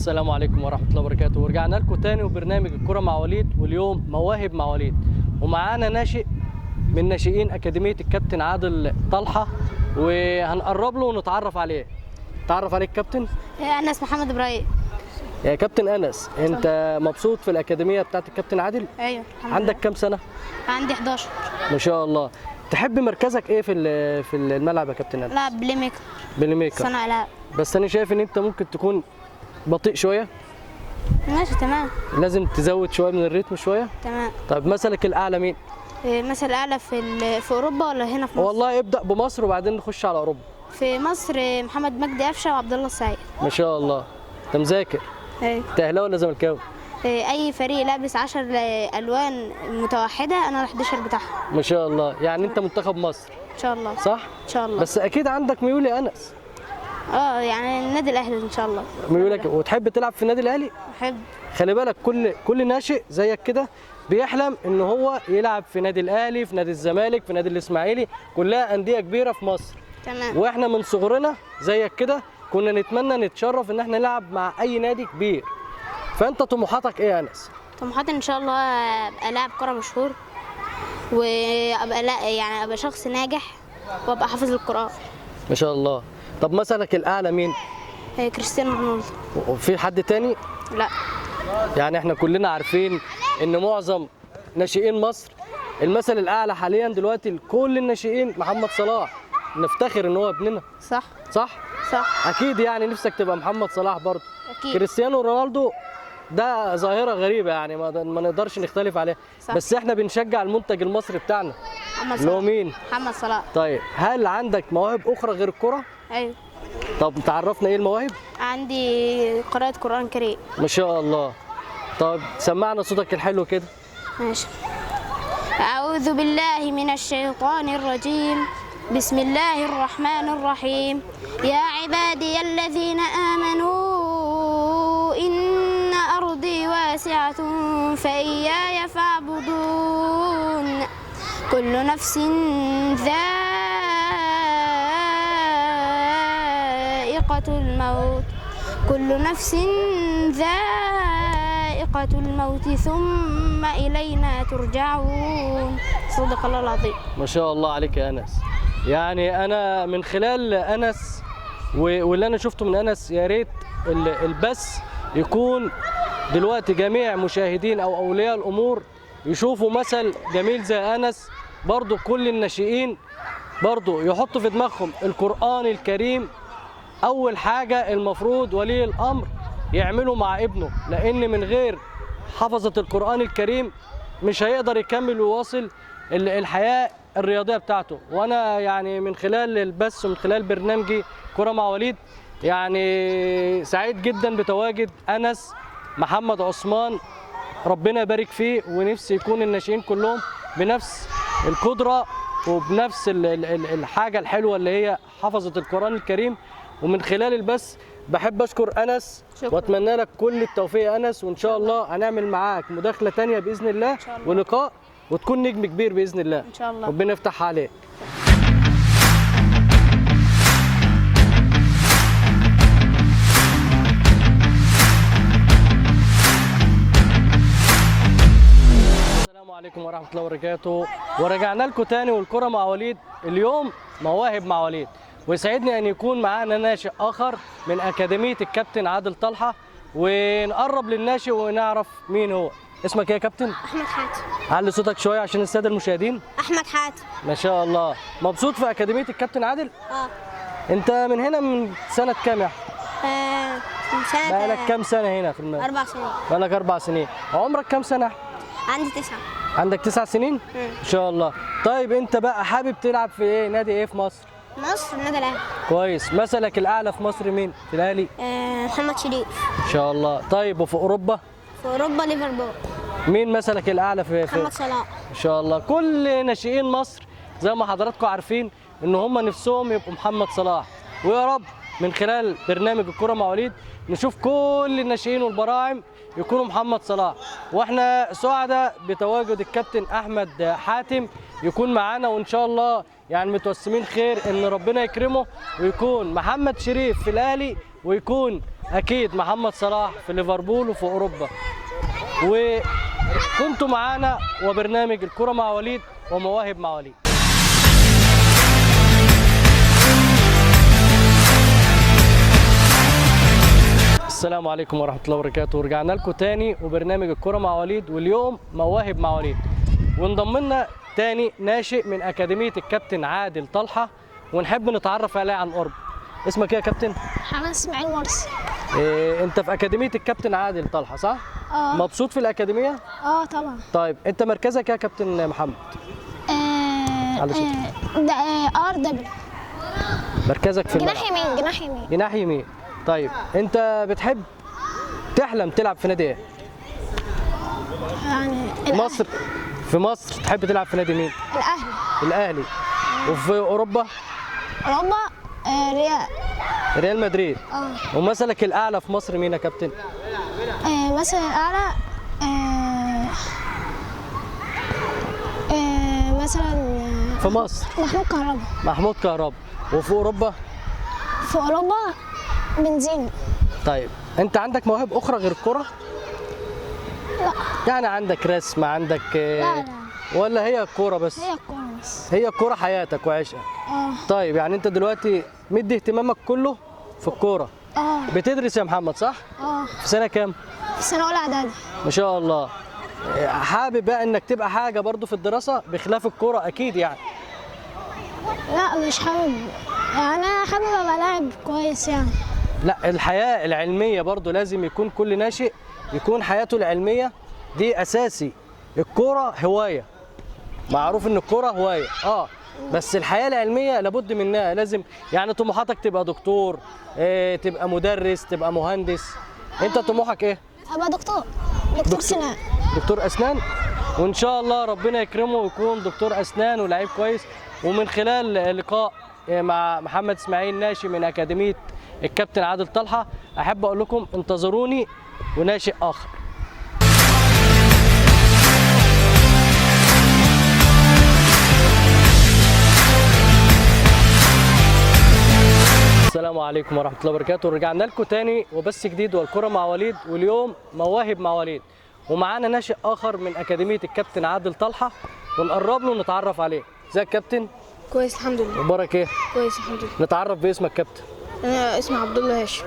السلام عليكم ورحمة الله وبركاته، ورجعنا لكم تاني وبرنامج الكرة مع وليد، واليوم مواهب مع وليد، ومعانا ناشئ من ناشئين أكاديمية الكابتن عادل طلحة، وهنقرب له ونتعرف عليه. تعرف عليك كابتن؟ أنس محمد إبراهيم. يا كابتن أنس، أنت مبسوط في الأكاديمية بتاعت الكابتن عادل؟ أيوه. عندك كام سنة؟ عندي 11. ما شاء الله. تحب مركزك إيه في الملعب يا كابتن أنس؟ لا، بلاي ميكر. بلاي ميكر. صانع ألعاب. بس أنا شايف إن أنت ممكن تكون بطيء شوية. ماشي تمام. لازم تزود شوية من الريتم شوية. تمام. طيب مثلك الأعلى مين؟ مثل أعلى في أوروبا ولا هنا في مصر؟ والله ابدأ بمصر وبعدين نخش على أوروبا. في مصر محمد مجدي قفشه وعبد الله السعيد. ما شاء الله. أنت مذاكر؟ أيوه. أنت أهلاوي ولا زملكاوي؟ أي فريق لابس 10 ألوان متوحدة أنا ال11 بتاعهم. ما شاء الله، يعني أنت منتخب مصر. إن شاء الله. صح؟ إن شاء الله. بس أكيد عندك ميول يا أنس. يعني النادي الأهلي إن شاء الله. ميولك وتحب تلعب في النادي الأهلي؟ بحب. خلي بالك كل ناشئ زيك كده بيحلم ان هو يلعب في نادي الاهلي، في نادي الزمالك، في نادي الاسماعيلي، كلها انديه كبيره في مصر. تمام. واحنا من صغرنا زيك كده كنا نتمنى نتشرف ان احنا نلعب مع اي نادي كبير. فانت طموحاتك ايه يا انس؟ طموحاتي ان شاء الله ابقى لاعب كرة مشهور، وابقى ابقى شخص ناجح، وابقى حافظ القرآن. ما شاء الله. طب مثلك الاعلى مين؟ كريستيانو رونالدو. وفي حد تاني؟ لا. يعني احنا كلنا عارفين ان معظم ناشئين مصر المثل الاعلى حاليا دلوقتي لكل الناشئين محمد صلاح. نفتخر ان هو ابننا. صح. صح؟ صح. اكيد يعني نفسك تبقى محمد صلاح برضه. اكيد. كريستيانو رونالدو ده ظاهره غريبه، يعني ما نقدرش نختلف عليها. صح. بس احنا بنشجع المنتج المصري بتاعنا. محمد اللي هو صلاح. مين؟ محمد صلاح. طيب هل عندك مواهب اخرى غير الكره؟ ايوه. طب تعرفنا ايه المواهب؟ عندي قراءة قرآن كريم. ما شاء الله. طب سمعنا صوتك الحلو كده. ماشي. أعوذ بالله من الشيطان الرجيم. بسم الله الرحمن الرحيم. يا عبادي الذين آمنوا إن أرضي واسعة فإياي فاعبدون. كل نفس ذائقة الموت. كل نفس ذائقة الموت ثم إلينا ترجعون. صدق الله العظيم. ما شاء الله عليك يا أنس. يعني أنا من خلال أنس واللي أنا شفته من أنس، يا ريت البث يكون دلوقتي جميع مشاهدين أو أولياء الأمور يشوفوا مثل جميل زي أنس. برضو كل الناشئين برضو يحطوا في دماغهم القرآن الكريم أول حاجة المفروض ولي الأمر يعمله مع ابنه، لأن من غير حفظة القرآن الكريم مش هيقدر يكمل ويواصل الحياة الرياضية بتاعته. وأنا يعني من خلال البث ومن خلال برنامجي كرة مع وليد يعني سعيد جدا بتواجد أنس محمد عثمان، ربنا يبارك فيه، ونفسي يكون الناشئين كلهم بنفس القدرة وبنفس الحاجة الحلوة اللي هي حفظة القرآن الكريم. ومن خلال البث بحب أشكر أنس. شكرا. وأتمنى لك كل التوفيق يا أنس، وإن شاء الله هنعمل معاك مداخلة تانية بإذن الله ولقاء، وتكون نجم كبير بإذن الله. إن شاء الله. ربنا يفتح عليك. السلام عليكم ورحمة الله وبركاته، ورجعنا لكم تاني والكرة مع وليد. اليوم مواهب مع وليد، ويسعدني أن يكون معانا ناشئ آخر من أكاديمية الكابتن عادل طلحة، ونقرب للناشئ ونعرف مين هو. اسمك ايه يا كابتن؟ أحمد حاتم. علي صوتك شوية عشان السادة المشاهدين. أحمد حاتم. ما شاء الله. مبسوط في أكاديمية الكابتن عادل؟ أنت من هنا من سنة كام يا أحمد؟ من سنة. بقالك كام سنة هنا في المدرسة؟ 4 سنين. بقالك 4 سنين. عمرك كام سنة يا أحمد؟ عندي 9. عندك 9 سنين؟ ما شاء الله. طيب أنت بقى حابب تلعب في إيه؟ نادي إيه في مصر؟ مصر النادي الأهلي. كويس. مثلك الأعلى في مصر مين؟ في الأهلي؟ محمد شريف. ما شاء الله. طيب وفي أوروبا؟ في أوروبا ليفربول. مين مثلك الأعلى في محمد صلاح. ما شاء الله. كل ناشئين مصر زي ما حضراتكم عارفين إن هم نفسهم يبقوا محمد صلاح، ويا رب من خلال برنامج الكرة مع وليد نشوف كل الناشئين والبراعم يكونوا محمد صلاح. واحنا سعداء بتواجد الكابتن احمد حاتم يكون معانا، وان شاء الله يعني متوسمين خير ان ربنا يكرمه ويكون محمد شريف في الاهلي ويكون اكيد محمد صلاح في ليفربول وفي اوروبا. وكنتوا معانا وبرنامج الكرة مع وليد ومواهب مع وليد. السلام عليكم ورحمة الله وبركاته. ورجعنا لكم تاني وبرنامج الكرة مع وليد، واليوم مواهب مع وليد. وانضم لنا تاني ناشئ من أكاديمية الكابتن عادل طلحة، ونحب نتعرف عليه عن قرب. اسمك ايه يا كابتن؟ حماد اسماعيل مرسي. انت في أكاديمية الكابتن عادل طلحة صح؟ اه. مبسوط في الأكاديمية؟ اه طبعا. طيب انت مركزك ايه يا كابتن محمد؟ على صوتك. ده ار دبل. مركزك في جناح الملعب. يمين، جناح يمين. جناح يمين. طيب انت بتحب تحلم تلعب في نادي ايه؟ يعني مصر. في مصر تحب تلعب في نادي مين؟ الاهلي. الاهلي. وفي اوروبا؟ اوروبا ريال. ريال مدريد. اه. ومثلك الاعلى في مصر مين يا كابتن؟ مثلا الاعلى مثلا في مصر محمود كهربا. محمود كهربا. وفي اوروبا؟ في اوروبا بنزيما. طيب انت عندك مواهب اخرى غير الكرة؟ لا. يعني عندك رسم، عندك لا. ولا هي الكورة بس؟ هي الكوره بس. هي الكورة حياتك وعشقك. اه. طيب يعني انت دلوقتي مدي اهتمامك كله في الكورة. اه. بتدرس يا محمد صح؟ اه. في سنة كام؟ في سنه اولى اعدادي. ما شاء الله. حابب بقى انك تبقى حاجة برضو في الدراسة بخلاف الكورة اكيد يعني؟ لا مش حابب، يعني انا حابب ابقى لاعب كويس يعني. لا، الحياة العلمية برضو لازم يكون كل ناشئ يكون حياته العلمية دي اساسي. الكورة هواية، معروف ان الكورة هواية بس الحياة العلمية لابد منها. لازم يعني طموحاتك تبقى دكتور، تبقى مدرس، تبقى مهندس. انت طموحك ايه؟ ابقى دكتور سنان. دكتور اسنان. وان شاء الله ربنا يكرمه ويكون دكتور اسنان ولاعيب كويس. ومن خلال لقاء مع محمد اسماعيل ناشئ من اكاديميه الكابتن عادل طلحه، احب اقول لكم انتظروني وناشئ اخر. السلام عليكم ورحمه الله وبركاته. رجعنا لكم تاني وبس جديد والكره مع وليد، واليوم مواهب مع وليد. ومعانا ناشئ اخر من اكاديميه الكابتن عادل طلحه، ونقرب له ونتعرف عليه. ازيك يا كابتن؟ كويس الحمد لله. اخبارك ايه؟ كويس الحمد لله. نتعرف باسمك كابتن. انا اسمي عبد الله هاشم.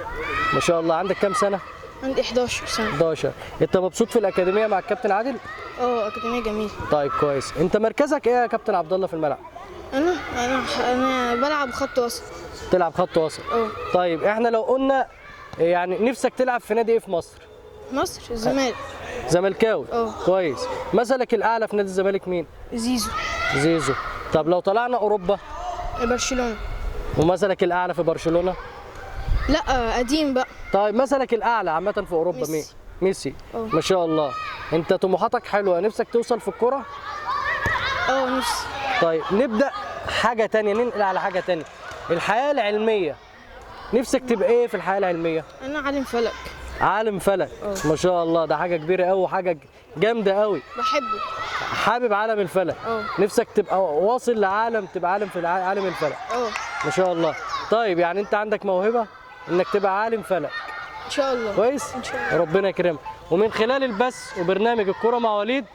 ما شاء الله. عندك كام سنه؟ عندي 11 سنه. 11. انت مبسوط في الاكاديميه مع الكابتن عادل؟ اكاديميه جميله. طيب كويس. انت مركزك ايه يا كابتن عبد الله في الملعب؟ انا بلعب خط وسط. تلعب خط وسط. طيب احنا لو قلنا يعني نفسك تلعب في نادي ايه في مصر؟ مصر الزمالك. زملكاوي. كويس. مثلك الاعلى في نادي الزمالك مين؟ زيزو. زيزو. طب لو طلعنا اوروبا؟ برشلونه. ومثلك الاعلى في برشلونه؟ لا قديم بقى. طيب مثلك الاعلى عامه في اوروبا ميسي. مين؟ ميسي. ما شاء الله. انت طموحاتك حلوه، نفسك توصل في الكوره؟ نفسي. طيب نبدا حاجه تانية، ننقل على حاجه تانية. الحياه العلميه، نفسك تبقى ايه في الحياه العلميه؟ انا عالم فلك. عالم فلك. ما شاء الله، ده حاجه كبيره قوي وحاجه جامده قوي. بحبه. حابب عالم الفلك. نفسك تبقى واصل لعالم، تبقى عالم في عالم الفلك. ما شاء الله. طيب يعني انت عندك موهبه انك تبقى عالم فلك ان شاء الله. كويس. ان شاء الله. ربنا يكرمك. ومن خلال البث وبرنامج الكرة مع وليد،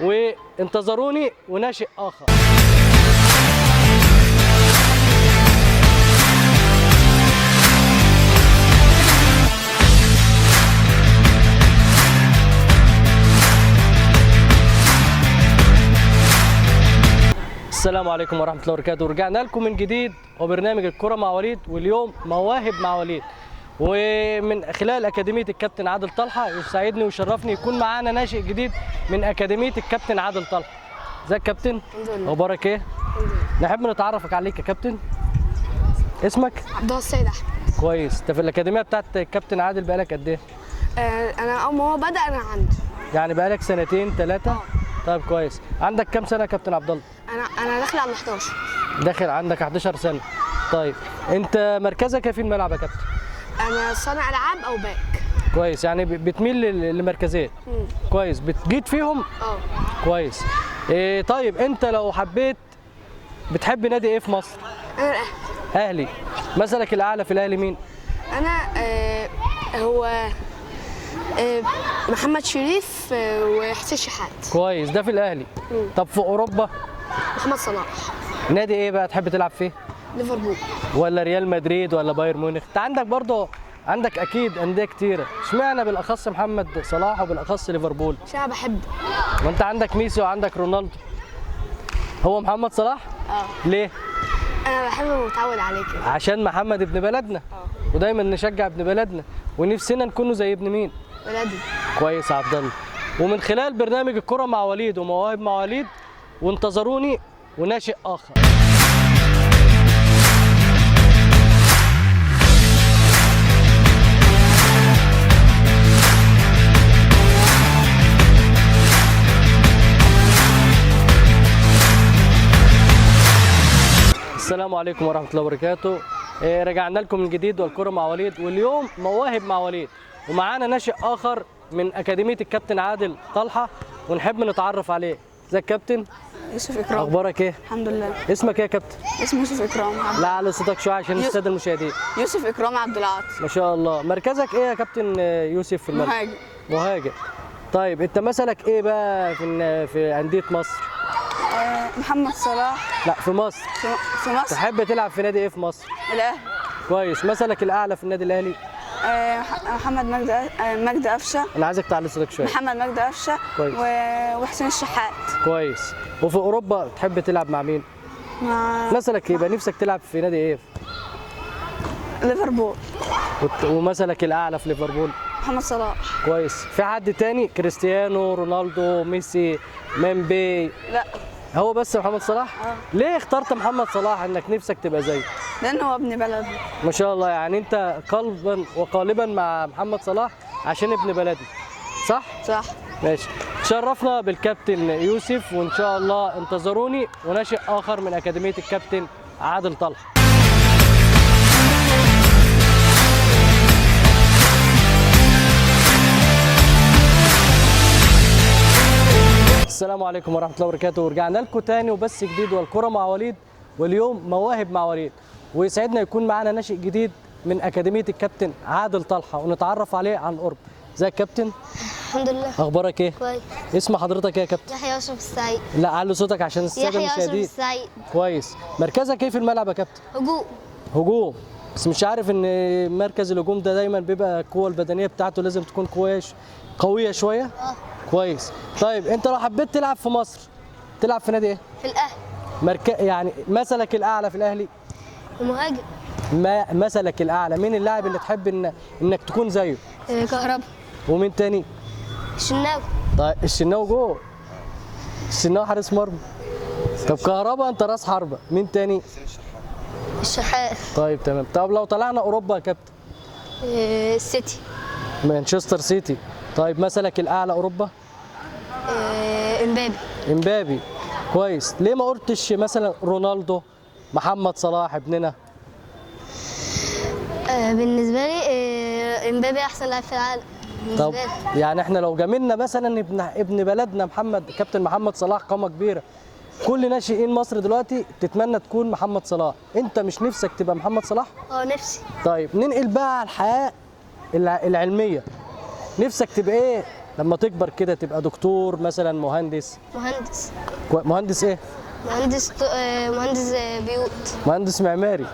وانتظروني وناشئ اخر. السلام عليكم ورحمة الله وبركاته. رجعنا لكم من جديد وبرنامج الكرة مع وليد، واليوم مواهب مع وليد. ومن خلال أكاديمية الكابتن عادل طلحة يسعدني ويشرفني يكون معانا ناشئ جديد من أكاديمية الكابتن عادل طلحة. ازيك يا كابتن؟ الحمد لله. اخبارك ايه؟ نحب نتعرفك عليك يا كابتن. اسمك؟ عبد الله السيد احمد. كويس. انت في الأكاديمية بتاعت الكابتن عادل بقالك قد ايه؟ انا اول ما هو بدا انا عندي. يعني بقالك سنتين ثلاثة؟ طيب كويس. عندك كام سنة يا كابتن عبد الله؟ انا داخل على 11. داخل عندك 11 سنة. طيب انت مركزك ايه في الملعب يا كابتن؟ انا صانع العاب او باك. كويس. يعني بتميل لمركزين. كويس. بتجيد فيهم؟ كويس. طيب انت لو حبيت بتحب نادي ايه في مصر؟ انا الاهلي. اهلي. مثلك الاعلى في الاهلي مين؟ انا هو محمد شريف وحسين شحات. كويس، ده في الاهلي. طب في اوروبا محمد صلاح. نادي ايه بقى تحب تلعب فيه؟ ليفربول. ولا ريال مدريد ولا بايرن ميونخ؟ انت عندك برضه، عندك اكيد انديه كتيره، اشمعنى بالاخص محمد صلاح وبالاخص ليفربول؟ عشان انا بحبه. وانت عندك ميسي وعندك رونالدو. هو محمد صلاح؟ ليه؟ انا بحبه ومتعود عليه كده. عشان محمد ابن بلدنا. ودايما نشجع ابن بلدنا ونفسنا نكونوا زي ابن مين؟ بلدي. كويس يا عبد الله. ومن خلال برنامج الكرة مع وليد ومواهب مع وليد وانتظروني وناشئ آخر. السلام عليكم ورحمة الله وبركاته. رجعنا لكم من جديد والكرة مع وليد، واليوم مواهب مع وليد ومعانا ناشئ آخر من أكاديمية الكابتن عادل طلحة ونحب نتعرف عليه. ازيك يا كابتن؟ يوسف إكرام. أخبارك إيه؟ الحمد لله. اسمك إيه يا كابتن؟ اسمي يوسف إكرام. لا على صوتك شوية عشان السادة المشاهدين. يوسف إكرام عبد العاطي. ما شاء الله. مركزك إيه يا كابتن يوسف في المركز؟ مهاجم. مهاجم. طيب أنت مثلك إيه بقى في أندية مصر؟ محمد صلاح. لا في مصر. في مصر. تحب تلعب في نادي إيه في مصر؟ الأهلي. كويس. مثلك الأعلى في النادي الأهلي؟ محمد مجدي قفشة. أنا عايزك تعلي صوتك شوية. محمد مجدي قفشة. كويس. وحسين الشحات. كويس. وفي أوروبا تحب تلعب مع مين؟ مع مثلك يبقى نفسك تلعب في نادي ايه؟ ليفربول. ومثلك الاعلى في ليفربول؟ محمد صلاح. كويس. في حد تاني؟ كريستيانو رونالدو ميسي مبابي؟ لا. هو بس محمد صلاح؟ ليه اخترت محمد صلاح انك نفسك تبقى زيه؟ لأنه هو ابن بلدي. ما شاء الله، يعني انت قلبا وقالبا مع محمد صلاح عشان ابن بلدي، صح؟ صح. ماشي. تشرفنا بالكابتن يوسف، وان شاء الله انتظروني وناشئ اخر من اكاديميه الكابتن عادل طلحه. السلام عليكم ورحمه الله وبركاته، ورجعنا لكم تاني وبس جديد والكره مع وليد، واليوم مواهب مع وليد، ويسعدنا يكون معانا ناشئ جديد من اكاديميه الكابتن عادل طلحه ونتعرف عليه عن قرب. ازيك يا كابتن؟ الحمد لله. اخبارك ايه؟ كويس. اسم حضرتك ايه يا كابتن؟ يحيى يوسف السعيد. لا علي صوتك عشان الساده يحيى يوسف المشاهدين. السعيد. كويس. مركزك ايه في الملعب يا كابتن؟ هجوم. هجوم. بس مش عارف ان مركز الهجوم ده دايما بيبقى القوه البدنيه بتاعته لازم تكون قويه شويه. كويس. طيب انت لو حبيت تلعب في مصر تلعب في نادي ايه؟ في الاهلي. يعني مثلك الاعلى في الاهلي؟ ومهاجم. مثلك الاعلى مين اللاعب اللي تحب انك تكون زيه؟ كهربا. ومين تاني؟ الشناوي. طيب الشناوي جوه. الشناوي حارس مرمى. طب كهربا انت راس حربه، مين تاني؟ الشحات. طيب تمام. طب لو طلعنا اوروبا يا كابتن؟ السيتي. مانشستر سيتي. طيب مثلك الاعلى اوروبا؟ امبابي. امبابي. كويس. ليه ما قلتش مثلا رونالدو محمد صلاح ابننا؟ بالنسبه لي امبابي احسن لاعب في العالم. طب يعني احنا لو جاملنا مثلا ابن بلدنا كابتن محمد صلاح قامه كبيره، كل ناشئين مصر دلوقتي تتمنى تكون محمد صلاح، انت مش نفسك تبقى محمد صلاح؟ نفسي. طيب ننقل بقى على الحياه العلميه، نفسك تبقى ايه لما تكبر كده؟ تبقى دكتور مثلا، مهندس؟ مهندس ايه؟ مهندس بيوت. مهندس معماري.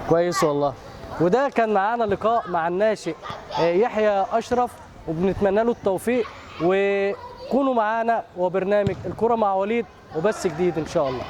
كويس والله. وده كان معانا لقاء مع الناشئ يحيى أشرف، وبنتمنى له التوفيق، وكونوا معانا وبرنامج الكرة مع وليد وبس جديد إن شاء الله.